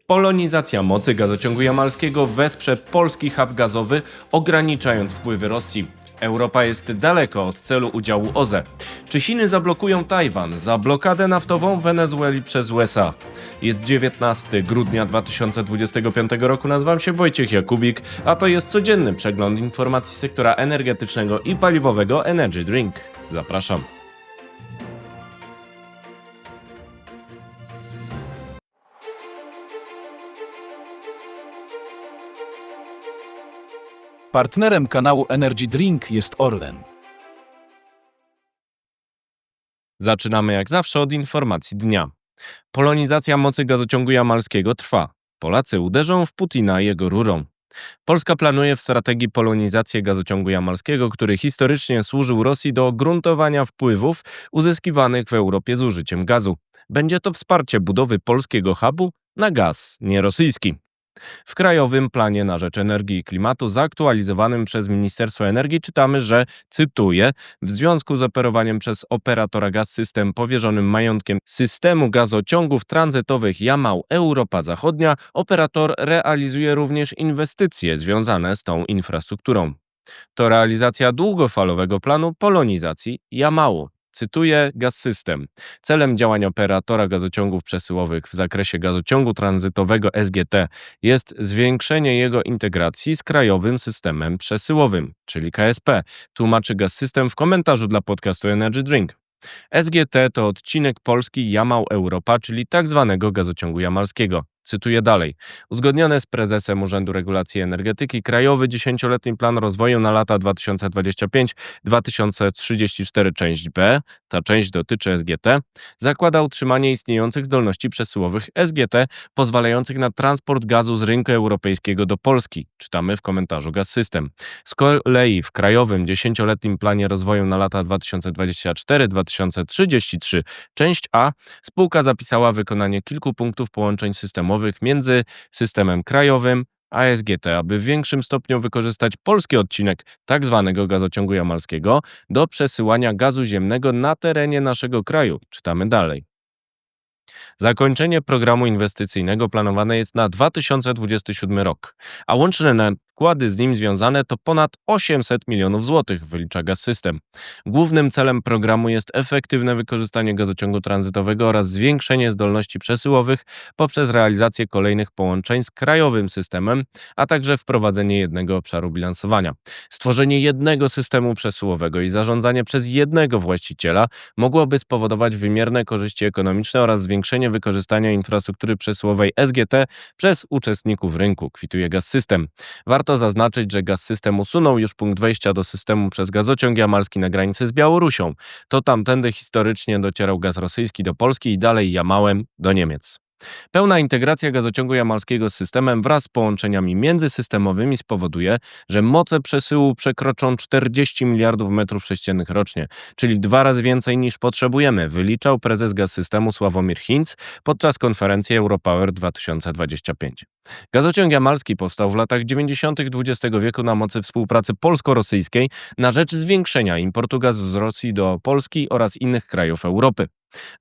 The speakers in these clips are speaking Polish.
Polonizacja mocy gazociągu jamalskiego wesprze polski hub gazowy, ograniczając wpływy Rosji. Europa jest daleko od celu udziału OZE. Czy Chiny zablokują Tajwan za blokadę naftową Wenezueli przez USA? Jest 19 grudnia 2025 roku, nazywam się Wojciech Jakubik, a to jest codzienny przegląd informacji sektora energetycznego i paliwowego Energy Drink. Zapraszam. Partnerem kanału Energy Drink jest Orlen. Zaczynamy jak zawsze od informacji dnia. Polonizacja mocy gazociągu jamalskiego trwa. Polacy uderzą w Putina jego rurą. Polska planuje w strategii polonizację gazociągu jamalskiego, który historycznie służył Rosji do gruntowania wpływów uzyskiwanych w Europie z użyciem gazu. Będzie to wsparcie budowy polskiego hubu na gaz nierosyjski. W Krajowym Planie na rzecz Energii i Klimatu zaktualizowanym przez Ministerstwo Energii czytamy, że, cytuję, w związku z operowaniem przez operatora Gaz-System powierzonym majątkiem systemu gazociągów tranzytowych Jamał Europa Zachodnia, operator realizuje również inwestycje związane z tą infrastrukturą. To realizacja długofalowego planu polonizacji Jamału. Cytuję Gaz-System. Celem działań operatora gazociągów przesyłowych w zakresie gazociągu tranzytowego SGT jest zwiększenie jego integracji z krajowym systemem przesyłowym, czyli KSP, tłumaczy Gaz-System w komentarzu dla podcastu Energy Drink. SGT to odcinek polski Jamał Europa, czyli tzw. gazociągu jamalskiego. Cytuję dalej. Uzgodnione z prezesem Urzędu Regulacji Energetyki krajowy 10-letni plan rozwoju na lata 2025-2034 część B, ta część dotyczy SGT, zakłada utrzymanie istniejących zdolności przesyłowych SGT pozwalających na transport gazu z rynku europejskiego do Polski. Czytamy w komentarzu Gaz-System. Z kolei w krajowym 10-letnim planie rozwoju na lata 2024-2033 część A spółka zapisała wykonanie kilku punktów połączeń systemowych między systemem krajowym a SGT, aby w większym stopniu wykorzystać polski odcinek tzw. gazociągu jamalskiego do przesyłania gazu ziemnego na terenie naszego kraju. Czytamy dalej. Zakończenie programu inwestycyjnego planowane jest na 2027 rok, a łączne nakłady z nim związane to ponad 800 milionów złotych, wylicza Gaz-System. Głównym celem programu jest efektywne wykorzystanie gazociągu tranzytowego oraz zwiększenie zdolności przesyłowych poprzez realizację kolejnych połączeń z krajowym systemem, a także wprowadzenie jednego obszaru bilansowania. Stworzenie jednego systemu przesyłowego i zarządzanie przez jednego właściciela mogłoby spowodować wymierne korzyści ekonomiczne oraz zwiększenie wykorzystania infrastruktury przesyłowej SGT przez uczestników rynku, kwituje Gaz-System. Warto zaznaczyć, że Gaz-System usunął już punkt wejścia do systemu przez gazociąg jamalski na granicy z Białorusią. To tamtędy historycznie docierał gaz rosyjski do Polski i dalej Jamałem do Niemiec. Pełna integracja gazociągu jamalskiego z systemem wraz z połączeniami międzysystemowymi spowoduje, że moce przesyłu przekroczą 40 miliardów metrów sześciennych rocznie, czyli 2 razy więcej niż potrzebujemy, wyliczał prezes Gaz-Systemu Sławomir Hinc podczas konferencji Europower 2025. Gazociąg jamalski powstał w latach 90. XX wieku na mocy współpracy polsko-rosyjskiej na rzecz zwiększenia importu gazu z Rosji do Polski oraz innych krajów Europy.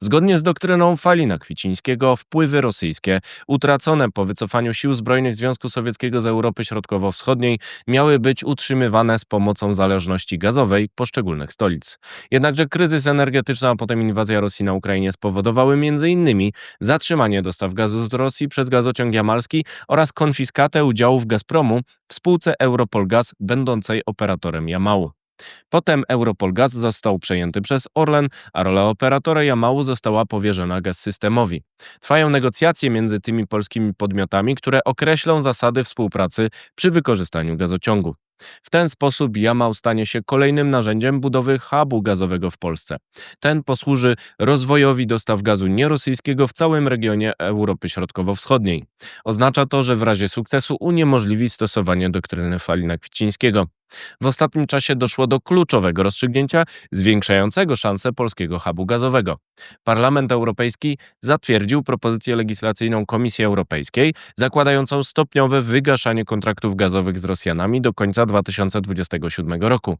Zgodnie z doktryną Falina-Kwicińskiego wpływy rosyjskie utracone po wycofaniu sił zbrojnych Związku Sowieckiego z Europy Środkowo-Wschodniej miały być utrzymywane z pomocą zależności gazowej poszczególnych stolic. Jednakże kryzys energetyczny, a potem inwazja Rosji na Ukrainie spowodowały m.in. zatrzymanie dostaw gazu z Rosji przez gazociąg jamalski oraz konfiskatę udziałów Gazpromu w spółce Europol-Gaz będącej operatorem Jamału. Potem Europol-Gaz został przejęty przez Orlen, a rola operatora Jamału została powierzona Gaz-Systemowi. Trwają negocjacje między tymi polskimi podmiotami, które określą zasady współpracy przy wykorzystaniu gazociągu. W ten sposób Jamał stanie się kolejnym narzędziem budowy hubu gazowego w Polsce. Ten posłuży rozwojowi dostaw gazu nierosyjskiego w całym regionie Europy Środkowo-Wschodniej. Oznacza to, że w razie sukcesu uniemożliwi stosowanie doktryny Falina-Kwicińskiego. W ostatnim czasie doszło do kluczowego rozstrzygnięcia zwiększającego szanse polskiego hubu gazowego. Parlament Europejski zatwierdził propozycję legislacyjną Komisji Europejskiej zakładającą stopniowe wygaszanie kontraktów gazowych z Rosjanami do końca 2027 roku.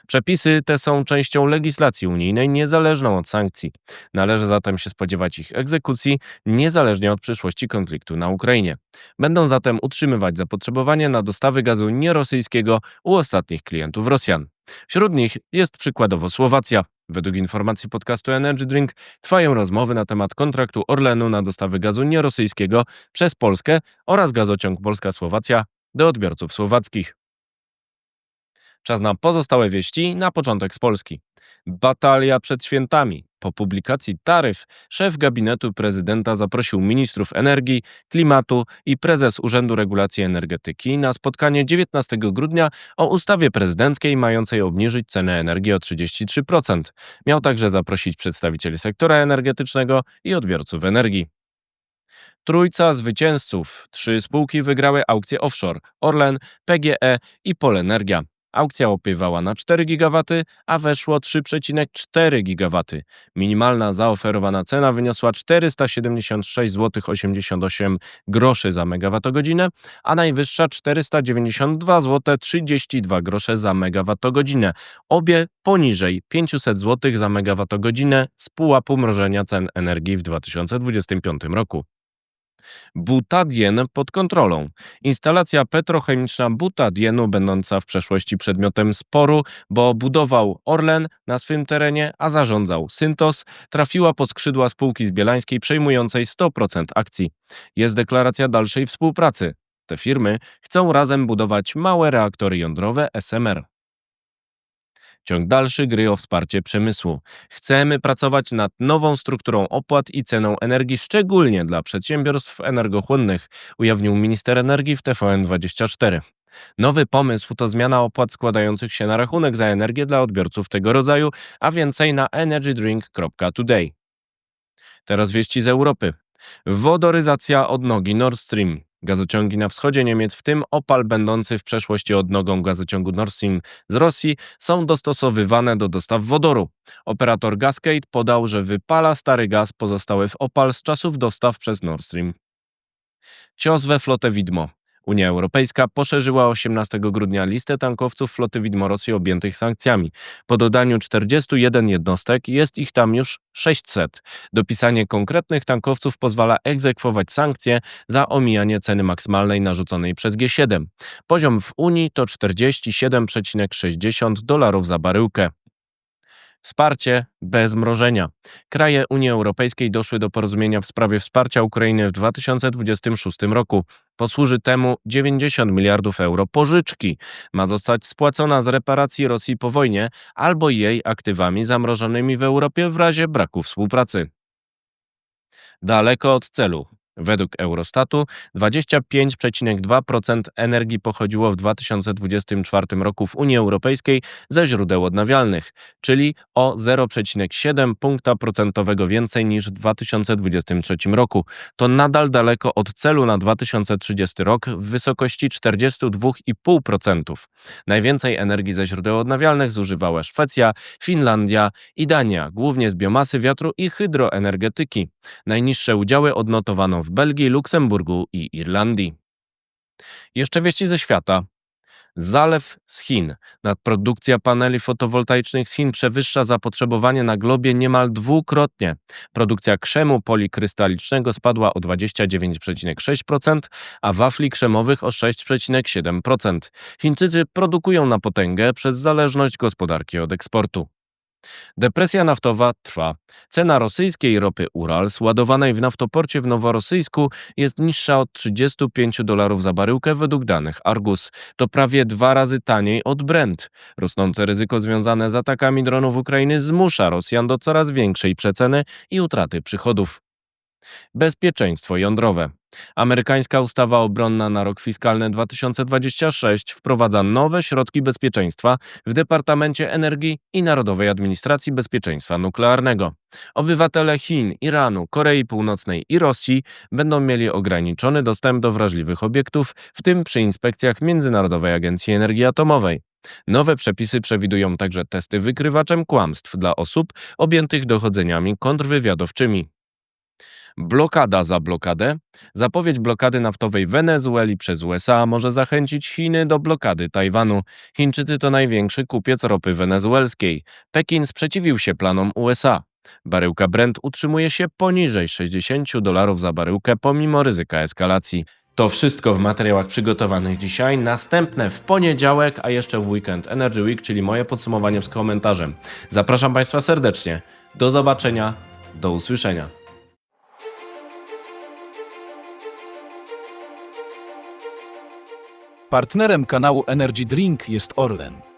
Przepisy te są częścią legislacji unijnej niezależną od sankcji. Należy zatem się spodziewać ich egzekucji niezależnie od przyszłości konfliktu na Ukrainie. Będą zatem utrzymywać zapotrzebowanie na dostawy gazu nierosyjskiego u ostatnich klientów Rosjan. Wśród nich jest przykładowo Słowacja. Według informacji podcastu Energy Drink trwają rozmowy na temat kontraktu Orlenu na dostawy gazu nierosyjskiego przez Polskę oraz gazociąg Polska-Słowacja do odbiorców słowackich. Czas na pozostałe wieści, na początek z Polski. Batalia przed świętami. Po publikacji taryf szef gabinetu prezydenta zaprosił ministrów energii, klimatu i prezes Urzędu Regulacji Energetyki na spotkanie 19 grudnia o ustawie prezydenckiej mającej obniżyć cenę energii o 33%. Miał także zaprosić przedstawicieli sektora energetycznego i odbiorców energii. Trójca zwycięzców. 3 spółki wygrały aukcję offshore: Orlen, PGE i Polenergia. Aukcja opiewała na 4 GW, a weszło 3,4 GW. Minimalna zaoferowana cena wyniosła 476,88 zł za megawattogodzinę, a najwyższa 492,32 zł za megawattogodzinę. Obie poniżej 500 zł za megawattogodzinę z pułapu mrożenia cen energii w 2025 roku. Butadien pod kontrolą. Instalacja petrochemiczna butadienu, będąca w przeszłości przedmiotem sporu, bo budował Orlen na swym terenie, a zarządzał Syntos, trafiła pod skrzydła spółki zbielańskiej przejmującej 100% akcji. Jest deklaracja dalszej współpracy. Te firmy chcą razem budować małe reaktory jądrowe SMR. Ciąg dalszy gry o wsparcie przemysłu. Chcemy pracować nad nową strukturą opłat i ceną energii, szczególnie dla przedsiębiorstw energochłonnych, ujawnił minister energii w TVN24. Nowy pomysł to zmiana opłat składających się na rachunek za energię dla odbiorców tego rodzaju, a więcej na energydrink.today. Teraz wieści z Europy. Wodoryzacja odnogi Nord Stream. Gazociągi na wschodzie Niemiec, w tym Opal będący w przeszłości odnogą gazociągu Nord Stream z Rosji, są dostosowywane do dostaw wodoru. Operator Gascade podał, że wypala stary gaz pozostały w Opal z czasów dostaw przez Nord Stream. Cios we flotę widmo. Unia Europejska poszerzyła 18 grudnia listę tankowców floty widmo Rosji objętych sankcjami. Po dodaniu 41 jednostek jest ich tam już 600. Dopisanie konkretnych tankowców pozwala egzekwować sankcje za omijanie ceny maksymalnej narzuconej przez G7. Poziom w Unii to $47,60 za baryłkę. Wsparcie bez mrożenia. Kraje Unii Europejskiej doszły do porozumienia w sprawie wsparcia Ukrainy w 2026 roku. Posłuży temu 90 miliardów euro pożyczki. Ma zostać spłacona z reparacji Rosji po wojnie albo jej aktywami zamrożonymi w Europie w razie braku współpracy. Daleko od celu. Według Eurostatu 25,2% energii pochodziło w 2024 roku w Unii Europejskiej ze źródeł odnawialnych, czyli o 0,7 punkta procentowego więcej niż w 2023 roku. To nadal daleko od celu na 2030 rok w wysokości 42,5%. Najwięcej energii ze źródeł odnawialnych zużywała Szwecja, Finlandia i Dania, głównie z biomasy wiatru i hydroenergetyki. Najniższe udziały odnotowano w Belgii, Luksemburgu i Irlandii. Jeszcze wieści ze świata. Zalew z Chin. Nadprodukcja paneli fotowoltaicznych z Chin przewyższa zapotrzebowanie na globie niemal dwukrotnie. Produkcja krzemu polikrystalicznego spadła o 29,6%, a wafli krzemowych o 6,7%. Chińczycy produkują na potęgę przez zależność gospodarki od eksportu. Depresja naftowa trwa. Cena rosyjskiej ropy Urals ładowanej w naftoporcie w Noworosyjsku jest niższa od $35 za baryłkę według danych Argus. To prawie 2 razy taniej od Brent. Rosnące ryzyko związane z atakami dronów Ukrainy zmusza Rosjan do coraz większej przeceny i utraty przychodów. Bezpieczeństwo jądrowe. Amerykańska ustawa obronna na rok fiskalny 2026 wprowadza nowe środki bezpieczeństwa w Departamencie Energii i Narodowej Administracji Bezpieczeństwa Nuklearnego. Obywatele Chin, Iranu, Korei Północnej i Rosji będą mieli ograniczony dostęp do wrażliwych obiektów, w tym przy inspekcjach Międzynarodowej Agencji Energii Atomowej. Nowe przepisy przewidują także testy wykrywaczem kłamstw dla osób objętych dochodzeniami kontrwywiadowczymi. Blokada za blokadę. Zapowiedź blokady naftowej Wenezueli przez USA może zachęcić Chiny do blokady Tajwanu. Chińczycy to największy kupiec ropy wenezuelskiej. Pekin sprzeciwił się planom USA. Baryłka Brent utrzymuje się poniżej $60 za baryłkę pomimo ryzyka eskalacji. To wszystko w materiałach przygotowanych dzisiaj. Następne w poniedziałek, a jeszcze w weekend Energy Week, czyli moje podsumowanie z komentarzem. Zapraszam Państwa serdecznie. Do zobaczenia, do usłyszenia. Partnerem kanału Energy Drink jest Orlen.